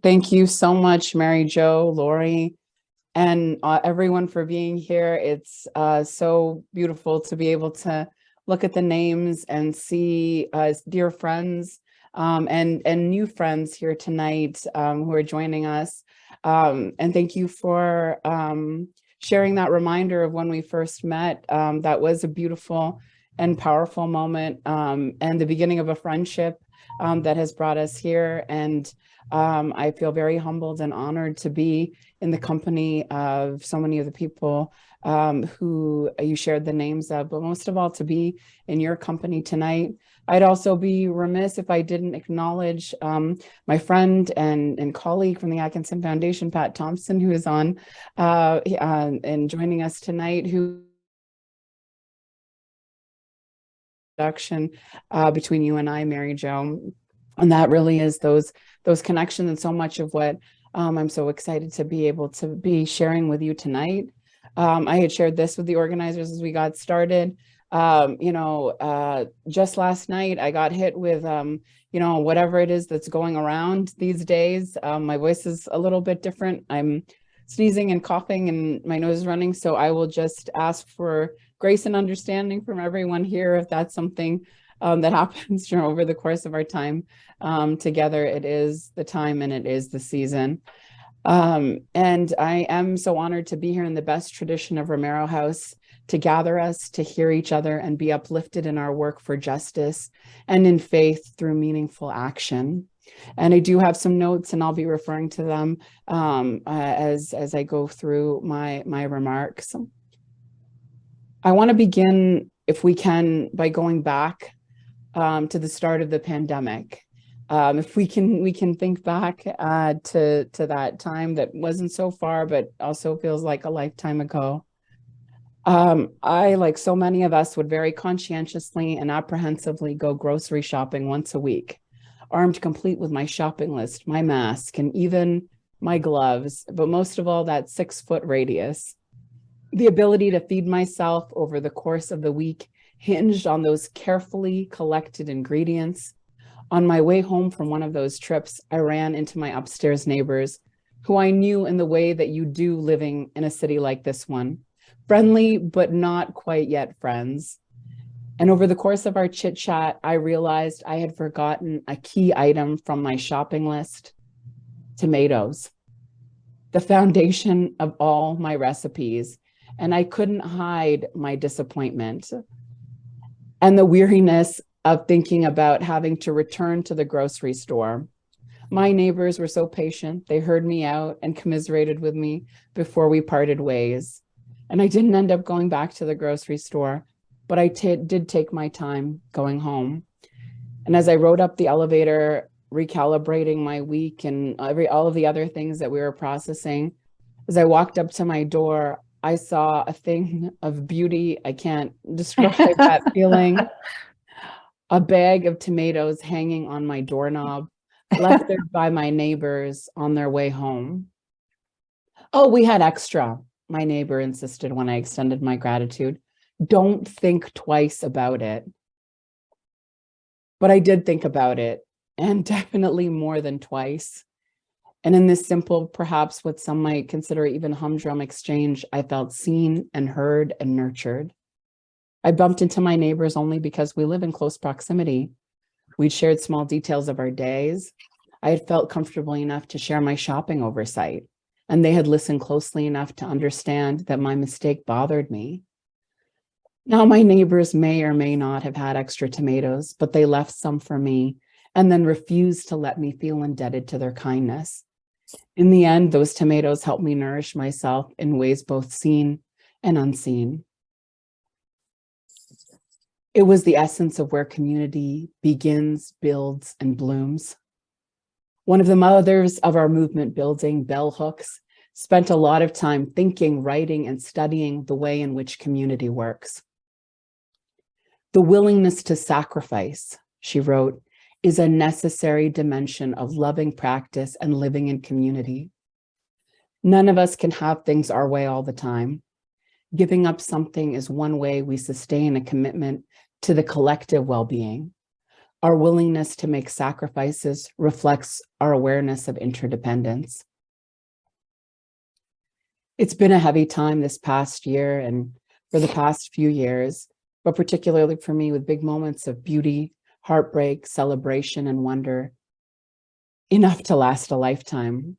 Thank you so much, Mary Jo, Lori, and everyone for being here. It's so beautiful to be able to look at the names and see dear friends and new friends here tonight who are joining us. And thank you for sharing that reminder of when we first met. That was a beautiful and powerful moment and the beginning of a friendship that has brought us here. And I feel very humbled and honored to be in the company of so many of the people who you shared the names of, but most of all, to be in your company tonight. I'd also be remiss if I didn't acknowledge my friend and colleague from the Atkinson Foundation, Pat Thompson, who is on and joining us tonight, who between you and I, Mary Jo. And that really is those connections and so much of what I'm so excited to be able to be sharing with you tonight. I had shared this with the organizers as we got started. Just last night I got hit with, whatever it is that's going around these days. My voice is a little bit different. I'm sneezing and coughing and my nose is running. So I will just ask for grace and understanding from everyone here if that's something that happens over the course of our time together. It is the time and it is the season. And I am so honored to be here in the best tradition of Romero House, to gather us, to hear each other and be uplifted in our work for justice and in faith through meaningful action. And I do have some notes and I'll be referring to them as I go through my remarks. I want to begin, if we can, by going back to the start of the pandemic. If we can think back to that time that wasn't so far, but also feels like a lifetime ago. I, like so many of us, would very conscientiously and apprehensively go grocery shopping once a week, armed complete with my shopping list, my mask, and even my gloves, but most of all, that 6-foot radius. The ability to feed myself over the course of the week hinged on those carefully collected ingredients. On my way home from one of those trips, I ran into my upstairs neighbors, who I knew in the way that you do living in a city like this one. Friendly, but not quite yet friends. And over the course of our chit chat, I realized I had forgotten a key item from my shopping list: tomatoes, the foundation of all my recipes. And I couldn't hide my disappointment and the weariness of thinking about having to return to the grocery store. My neighbors were so patient. They heard me out and commiserated with me before we parted ways. And I didn't end up going back to the grocery store, but I did take my time going home. And as I rode up the elevator, recalibrating my week and all of the other things that we were processing, as I walked up to my door, I saw a thing of beauty. I can't describe that feeling. A bag of tomatoes hanging on my doorknob, left there by my neighbors on their way home. Oh, we had extra, my neighbor insisted when I extended my gratitude. Don't think twice about it. But I did think about it, and definitely more than twice. And in this simple, perhaps what some might consider even humdrum exchange, I felt seen and heard and nurtured. I bumped into my neighbors only because we live in close proximity. We'd shared small details of our days. I had felt comfortable enough to share my shopping oversight, and they had listened closely enough to understand that my mistake bothered me. Now, my neighbors may or may not have had extra tomatoes, but they left some for me and then refused to let me feel indebted to their kindness. In the end, those tomatoes helped me nourish myself in ways both seen and unseen. It was the essence of where community begins, builds, and blooms. One of the mothers of our movement building, Bell Hooks, spent a lot of time thinking, writing, and studying the way in which community works. The willingness to sacrifice, she wrote, is a necessary dimension of loving practice and living in community. None of us can have things our way all the time. Giving up something is one way we sustain a commitment to the collective well-being. Our willingness to make sacrifices reflects our awareness of interdependence. It's been a heavy time this past year and for the past few years, but particularly for me, with big moments of beauty, heartbreak, celebration, and wonder, enough to last a lifetime.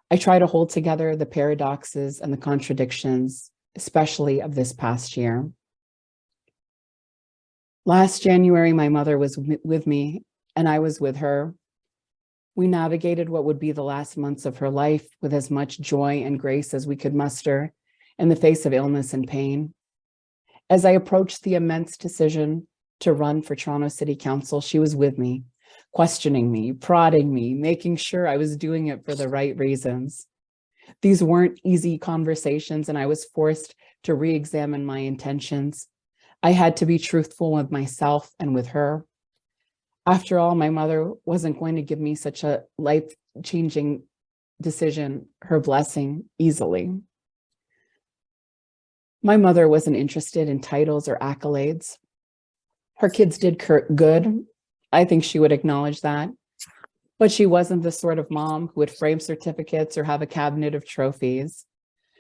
I try to hold together the paradoxes and the contradictions, especially of this past year. Last January, my mother was with me and I was with her. We navigated what would be the last months of her life with as much joy and grace as we could muster in the face of illness and pain. As I approached the immense decision to run for Toronto City Council, she was with me, questioning me, prodding me, making sure I was doing it for the right reasons. These weren't easy conversations, and I was forced to re-examine my intentions. I had to be truthful with myself and with her. After all, my mother wasn't going to give me such a life-changing decision, her blessing, easily. My mother wasn't interested in titles or accolades. Her kids did good. I think she would acknowledge that. But she wasn't the sort of mom who would frame certificates or have a cabinet of trophies.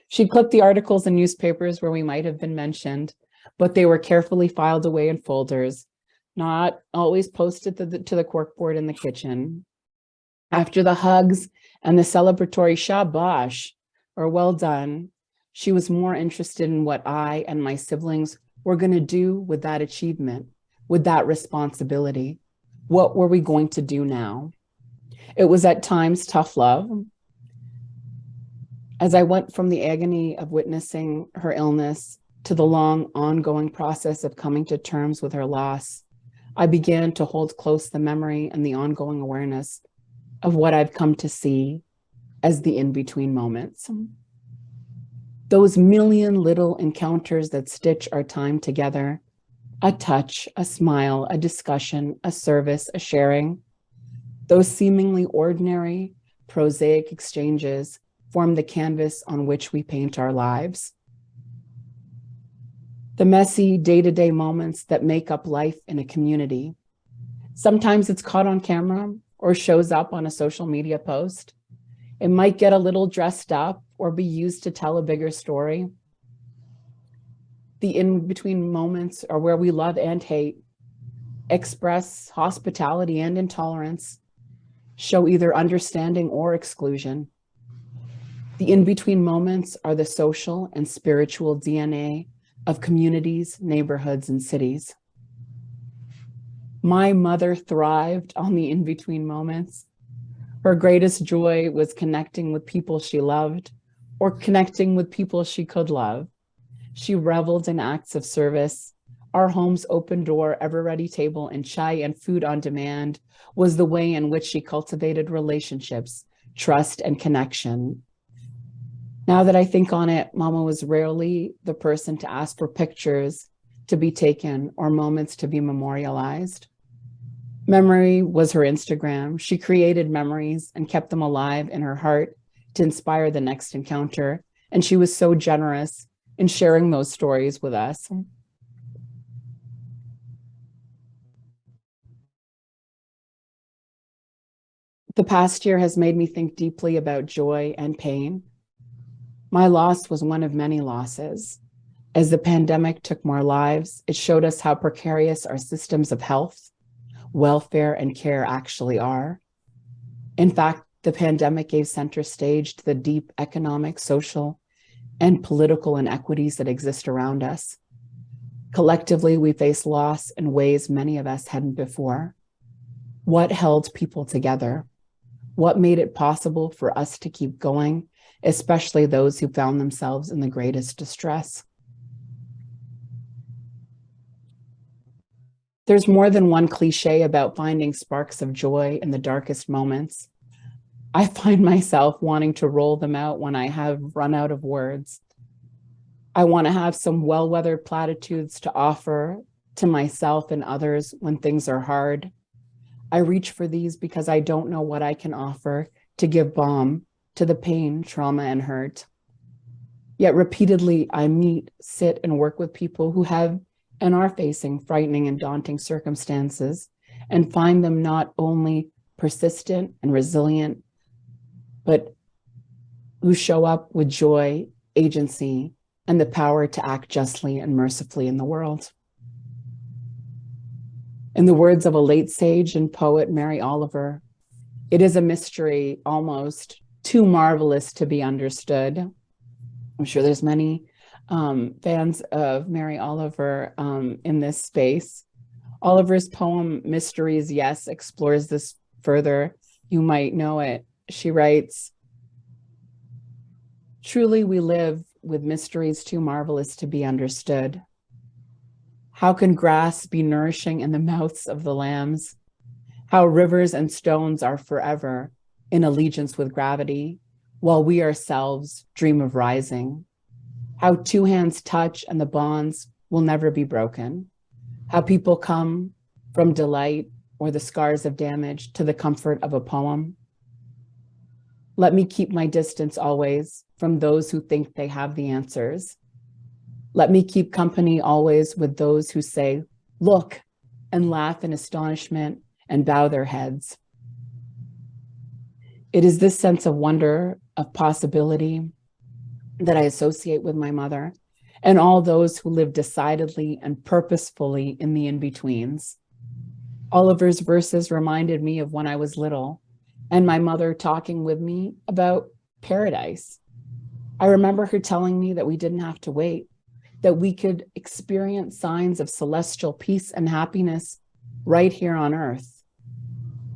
She'd clip the articles in newspapers where we might have been mentioned, but they were carefully filed away in folders, not always posted to the corkboard in the kitchen. After the hugs and the celebratory shabash, or well done, she was more interested in what I and my siblings were going to do with that achievement, with that responsibility. What were we going to do now? It was at times tough love. As I went from the agony of witnessing her illness to the long ongoing process of coming to terms with her loss, I began to hold close the memory and the ongoing awareness of what I've come to see as the in-between moments. Those million little encounters that stitch our time together, a touch, a smile, a discussion, a service, a sharing. Those seemingly ordinary, prosaic exchanges form the canvas on which we paint our lives. The messy day-to-day moments that make up life in a community. Sometimes it's caught on camera or shows up on a social media post. It might get a little dressed up or be used to tell a bigger story. The in-between moments are where we love and hate, express hospitality and intolerance, show either understanding or exclusion. The in-between moments are the social and spiritual DNA of communities, neighborhoods, and cities. My mother thrived on the in-between moments. Her greatest joy was connecting with people she loved or connecting with people she could love. She reveled in acts of service. Our home's open door, ever-ready table, and chai and food on demand was the way in which she cultivated relationships, trust, and connection. Now that I think on it, Mama was rarely the person to ask for pictures to be taken or moments to be memorialized. Memory was her Instagram. She created memories and kept them alive in her heart to inspire the next encounter. And she was so generous in sharing those stories with us. The past year has made me think deeply about joy and pain. My loss was one of many losses. As the pandemic took more lives, it showed us how precarious our systems of health, welfare, and care actually are. In fact, the pandemic gave center stage to the deep economic, social, and political inequities that exist around us. Collectively, we face loss in ways many of us hadn't before. What held people together? What made it possible for us to keep going, especially those who found themselves in the greatest distress? There's more than one cliche about finding sparks of joy in the darkest moments. I find myself wanting to roll them out when I have run out of words. I want to have some well-weathered platitudes to offer to myself and others when things are hard. I reach for these because I don't know what I can offer to give balm to the pain, trauma, and hurt. Yet repeatedly, I meet, sit, and work with people who have and are facing frightening and daunting circumstances, and find them not only persistent and resilient, but who show up with joy, agency, and the power to act justly and mercifully in the world. In the words of a late sage and poet, Mary Oliver, it is a mystery almost too marvelous to be understood. I'm sure there's many fans of Mary Oliver in this space. Oliver's poem, Mysteries, Yes, explores this further. You might know it. She writes, "Truly we live with mysteries too marvelous to be understood. How can grass be nourishing in the mouths of the lambs? How rivers and stones are forever in allegiance with gravity, while we ourselves dream of rising. How two hands touch and the bonds will never be broken. How people come from delight or the scars of damage to the comfort of a poem. Let me keep my distance always from those who think they have the answers. Let me keep company always with those who say, look, and laugh in astonishment and bow their heads. It is this sense of wonder, of possibility, that I associate with my mother and all those who live decidedly and purposefully in the in-betweens. Oliver's verses reminded me of when I was little and my mother talking with me about paradise. I remember her telling me that we didn't have to wait, that we could experience signs of celestial peace and happiness right here on earth.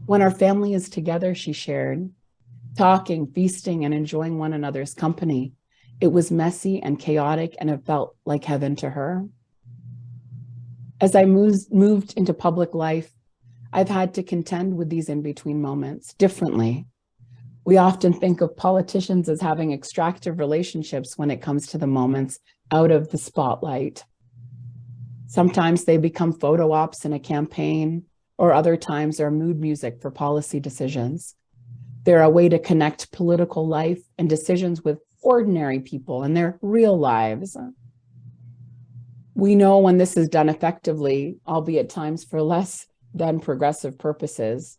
When our family is together, she shared, talking, feasting, and enjoying one another's company, it was messy and chaotic, and it felt like heaven to her. As I moved into public life, I've had to contend with these in-between moments differently. We often think of politicians as having extractive relationships when it comes to the moments out of the spotlight. Sometimes they become photo ops in a campaign, or other times they're mood music for policy decisions. They're a way to connect political life and decisions with ordinary people in their real lives. We know when this is done effectively, albeit times for less than progressive purposes.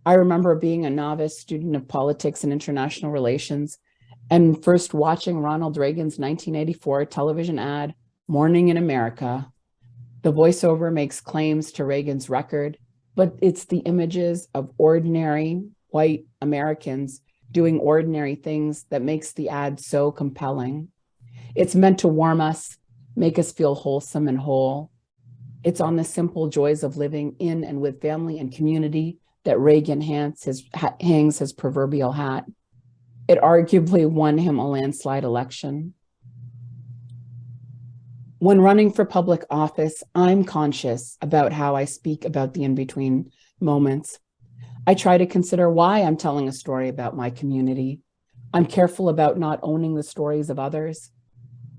I remember being a novice student of politics and international relations and first watching Ronald Reagan's 1984 television ad, Morning in America. The voiceover makes claims to Reagan's record, but it's the images of ordinary white Americans doing ordinary things that makes the ad so compelling. It's meant to warm us, make us feel wholesome and whole. It's on the simple joys of living in and with family and community that Reagan hangs his proverbial hat. It arguably won him a landslide election. When running for public office, I'm conscious about how I speak about the in-between moments. I try to consider why I'm telling a story about my community. I'm careful about not owning the stories of others,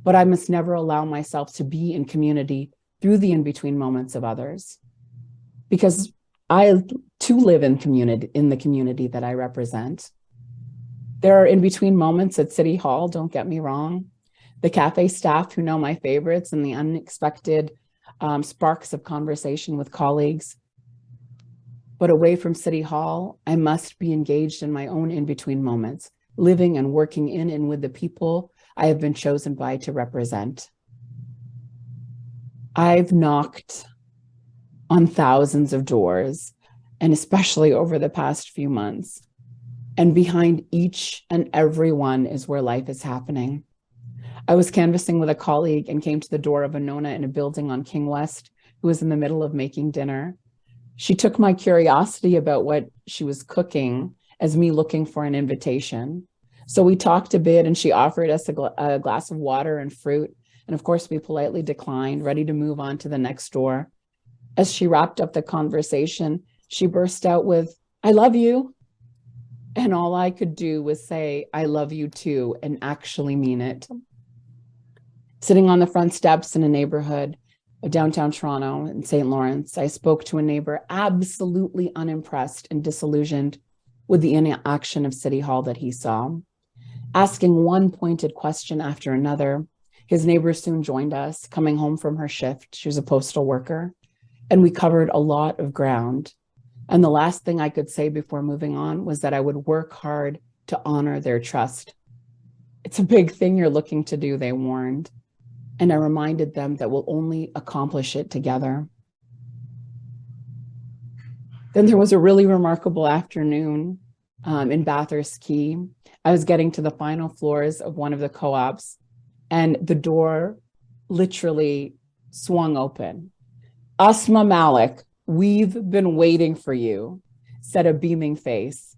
but I must never allow myself to be in community through the in-between moments of others, because I too live in the community that I represent. There are in-between moments at City Hall, don't get me wrong. The cafe staff who know my favorites and the unexpected sparks of conversation with colleagues. But away from City Hall, I must be engaged in my own in-between moments, living and working in and with the people I have been chosen by to represent. I've knocked on thousands of doors, and especially over the past few months. And behind each and every one is where life is happening. I was canvassing with a colleague and came to the door of a Nona in a building on King West who was in the middle of making dinner. She took my curiosity about what she was cooking as me looking for an invitation. So we talked a bit and she offered us a glass of water and fruit. And of course, we politely declined, ready to move on to the next door. As she wrapped up the conversation, she burst out with, "I love you." And all I could do was say, "I love you too," and actually mean it. Sitting on the front steps in a neighborhood of downtown Toronto in St. Lawrence, I spoke to a neighbor absolutely unimpressed and disillusioned with the inaction of City Hall that he saw. Asking one pointed question after another, his neighbor soon joined us, coming home from her shift. She was a postal worker. and we covered a lot of ground. And the last thing I could say before moving on was that I would work hard to honor their trust. It's a big thing you're looking to do, they warned. And I reminded them that we'll only accomplish it together. Then there was a really remarkable afternoon in Bathurst Key. I was getting to the final floors of one of the co-ops, and the door literally swung open. Ausma, Malik, we've been waiting for you, said a beaming face.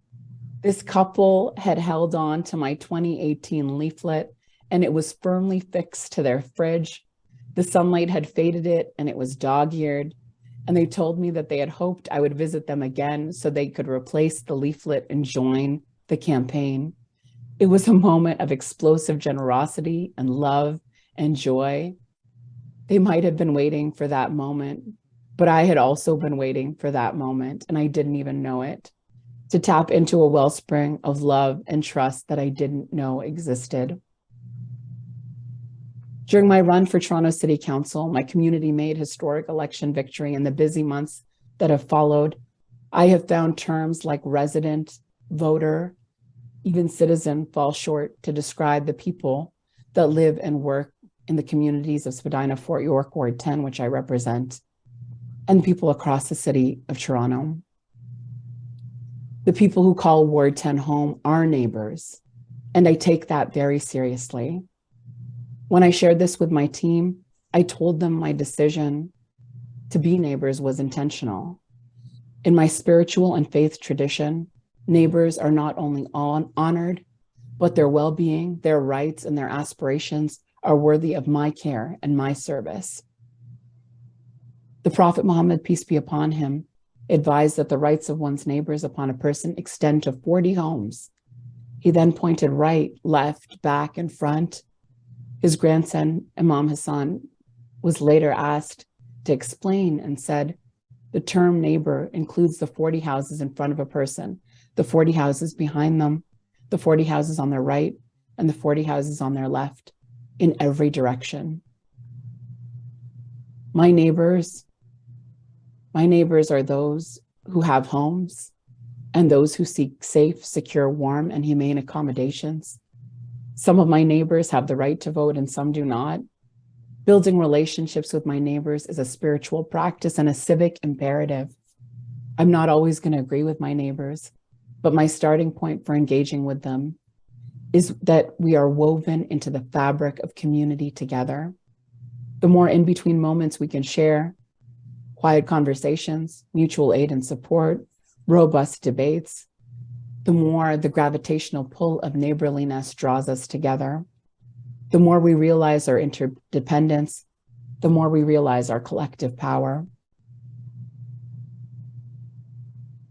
This couple had held on to my 2018 leaflet, and it was firmly fixed to their fridge. The sunlight had faded it, and it was dog-eared. And they told me that they had hoped I would visit them again so they could replace the leaflet and join the campaign. It was a moment of explosive generosity and love and joy. They might have been waiting for that moment, but I had also been waiting for that moment, and I didn't even know it, to tap into a wellspring of love and trust that I didn't know existed. During my run for Toronto City Council, my community made historic election victory in the busy months that have followed. I have found terms like resident, voter, even citizen fall short to describe the people that live and work in the communities of Spadina, Fort York, Ward 10, which I represent, and people across the city of Toronto. The people who call Ward 10 home are neighbors, and I take that very seriously. When I shared this with my team, I told them my decision to be neighbors was intentional. In my spiritual and faith tradition, neighbors are not only honored, but their well-being, their rights, and their aspirations are worthy of my care and my service. The Prophet Muhammad, peace be upon him, advised that the rights of one's neighbors upon a person extend to 40 homes. He then pointed right, left, back, and front. His grandson, Imam Hassan, was later asked to explain and said, the term neighbor includes the 40 houses in front of a person, the 40 houses behind them, the 40 houses on their right, and the 40 houses on their left, in every direction. My neighbors are those who have homes and those who seek safe, secure, warm, and humane accommodations. Some of my neighbors have the right to vote and some do not. Building relationships with my neighbors is a spiritual practice and a civic imperative. I'm not always going to agree with my neighbors, but my starting point for engaging with them is that we are woven into the fabric of community together. The more in-between moments we can share, quiet conversations, mutual aid and support, robust debates, the more the gravitational pull of neighborliness draws us together. The more we realize our interdependence, the more we realize our collective power.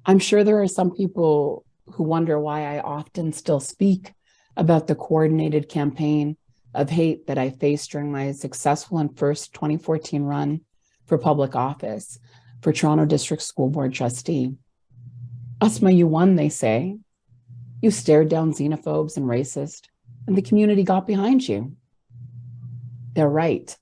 I'm sure there are some people who wonder why I often still speak about the coordinated campaign of hate that I faced during my successful and first 2014 run for public office for Toronto District School Board trustee. Ausma, you won, they say. You stared down xenophobes and racists, and the community got behind you. They're right.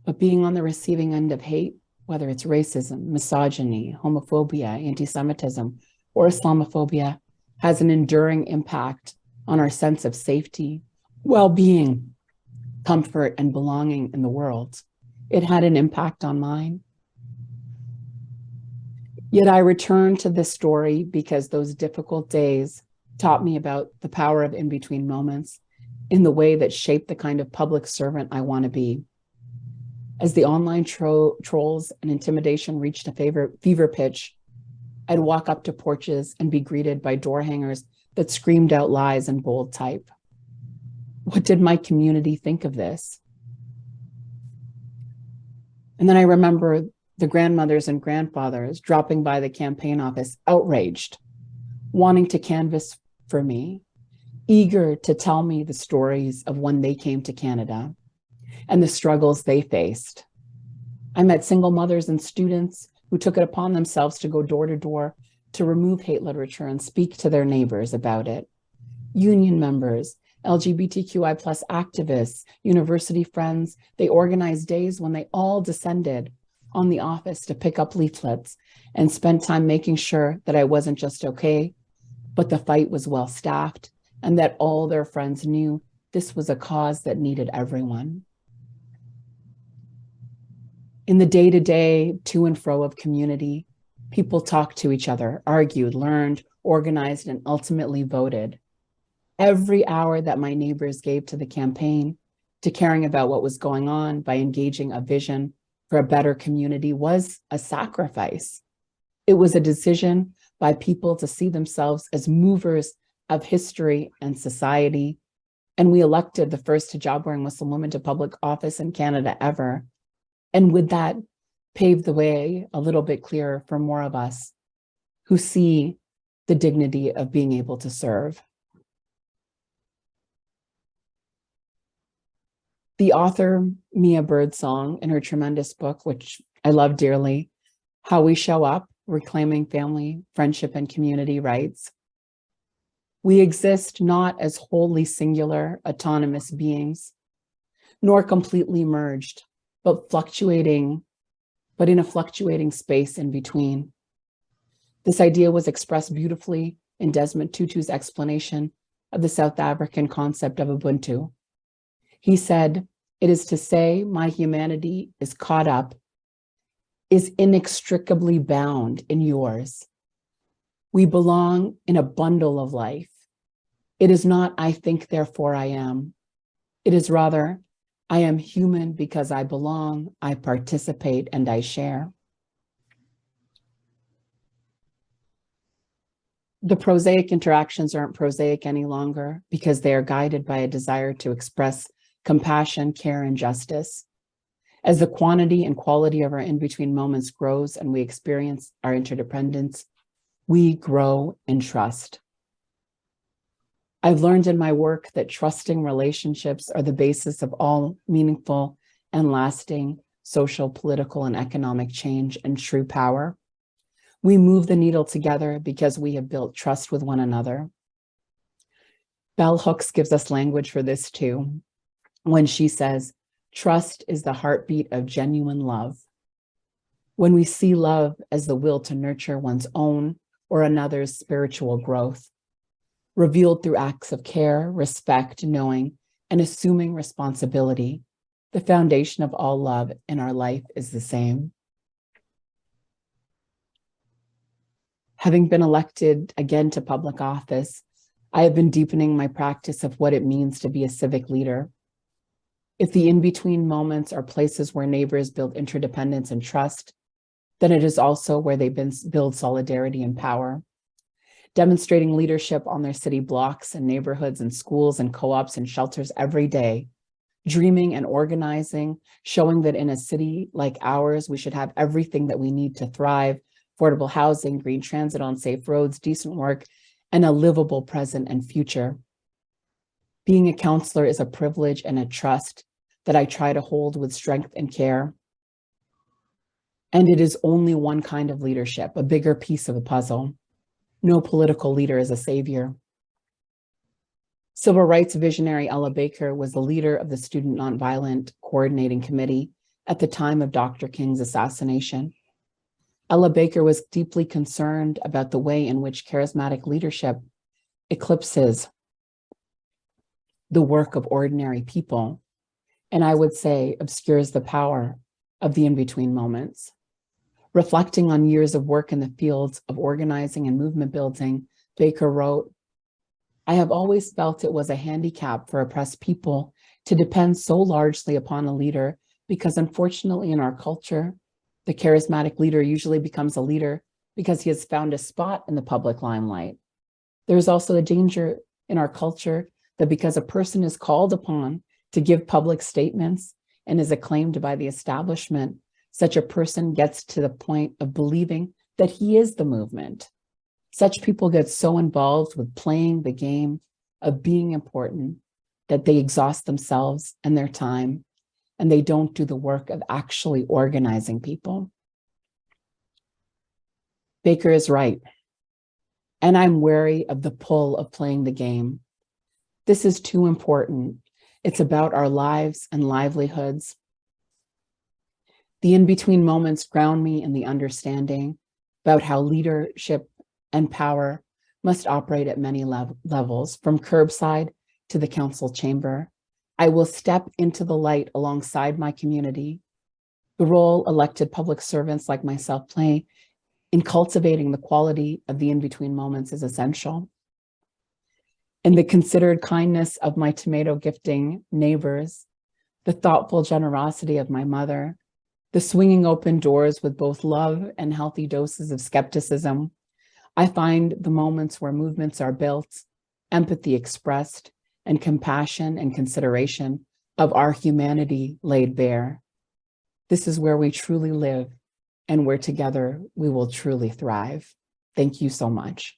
But being on the receiving end of hate, whether it's racism, misogyny, homophobia, anti-Semitism, or Islamophobia, has an enduring impact on our sense of safety, well-being, comfort, and belonging in the world. It had an impact on mine. Yet I return to this story because those difficult days taught me about the power of in-between moments in the way that shaped the kind of public servant I want to be. As the online trolls and intimidation reached a fever pitch, I'd walk up to porches and be greeted by door hangers that screamed out lies in bold type. What did my community think of this? And then I remember the grandmothers and grandfathers dropping by the campaign office, outraged, wanting to canvass for me, eager to tell me the stories of when they came to Canada and the struggles they faced. I met single mothers and students who took it upon themselves to go door to door to remove hate literature and speak to their neighbors about it. Union members, LGBTQI+ activists, university friends, they organized days when they all descended on the office to pick up leaflets and spend time making sure that I wasn't just okay, but the fight was well staffed and that all their friends knew this was a cause that needed everyone. In the day-to-day to and fro of community, people talked to each other, argued, learned, organized, and ultimately voted. Every hour that my neighbors gave to the campaign, to caring about what was going on by engaging a vision for a better community was a sacrifice. It was a decision by people to see themselves as movers of history and society. And we elected the first hijab-wearing Muslim woman to public office in Canada ever. And with that, paved the way a little bit clearer for more of us who see the dignity of being able to serve. The author, Mia Birdsong, in her tremendous book, which I love dearly, How We Show Up, Reclaiming Family, Friendship, and Community Rights. We exist not as wholly singular, autonomous beings, nor completely merged, but in a fluctuating space in between. This idea was expressed beautifully in Desmond Tutu's explanation of the South African concept of Ubuntu. He said, "It is to say my humanity is caught up, is inextricably bound in yours. We belong in a bundle of life. It is not I think, therefore I am. It is rather, I am human because I belong, I participate, and I share." The prosaic interactions aren't prosaic any longer because they are guided by a desire to express compassion, care, and justice. As the quantity and quality of our in-between moments grows and we experience our interdependence, we grow in trust. I've learned in my work that trusting relationships are the basis of all meaningful and lasting social, political, and economic change and true power. We move the needle together because we have built trust with one another. Bell Hooks gives us language for this too, when she says, "Trust is the heartbeat of genuine love." When we see love as the will to nurture one's own or another's spiritual growth, revealed through acts of care, respect, knowing, and assuming responsibility, the foundation of all love in our life is the same. Having been elected again to public office, I have been deepening my practice of what it means to be a civic leader. If the in-between moments are places where neighbors build interdependence and trust, then it is also where they build solidarity and power. Demonstrating leadership on their city blocks and neighborhoods and schools and co-ops and shelters every day, dreaming and organizing, showing that in a city like ours, we should have everything that we need to thrive: affordable housing, green transit on safe roads, decent work, and a livable present and future. Being a counselor is a privilege and a trust that I try to hold with strength and care. And it is only one kind of leadership, a bigger piece of the puzzle. No political leader is a savior. Civil rights visionary Ella Baker was the leader of the Student Nonviolent Coordinating Committee at the time of Dr. King's assassination. Ella Baker was deeply concerned about the way in which charismatic leadership eclipses the work of ordinary people, and I would say obscures the power of the in-between moments. Reflecting on years of work in the fields of organizing and movement building, Baker wrote, "I have always felt it was a handicap for oppressed people to depend so largely upon a leader because unfortunately in our culture, the charismatic leader usually becomes a leader because he has found a spot in the public limelight. There is also a danger in our culture that because a person is called upon to give public statements and is acclaimed by the establishment, such a person gets to the point of believing that he is the movement. Such people get so involved with playing the game of being important that they exhaust themselves and their time, and they don't do the work of actually organizing people." Baker is right, and I'm wary of the pull of playing the game. This is too important. It's about our lives and livelihoods. The in-between moments ground me in the understanding about how leadership and power must operate at many levels, from curbside to the council chamber. I will step into the light alongside my community, the role elected public servants like myself play in cultivating the quality of the in-between moments is essential. And the considered kindness of my tomato gifting neighbors, the thoughtful generosity of my mother, the swinging open doors with both love and healthy doses of skepticism. I find the moments where movements are built, empathy expressed, and compassion and consideration of our humanity laid bare. This is where we truly live and where together we will truly thrive. Thank you so much.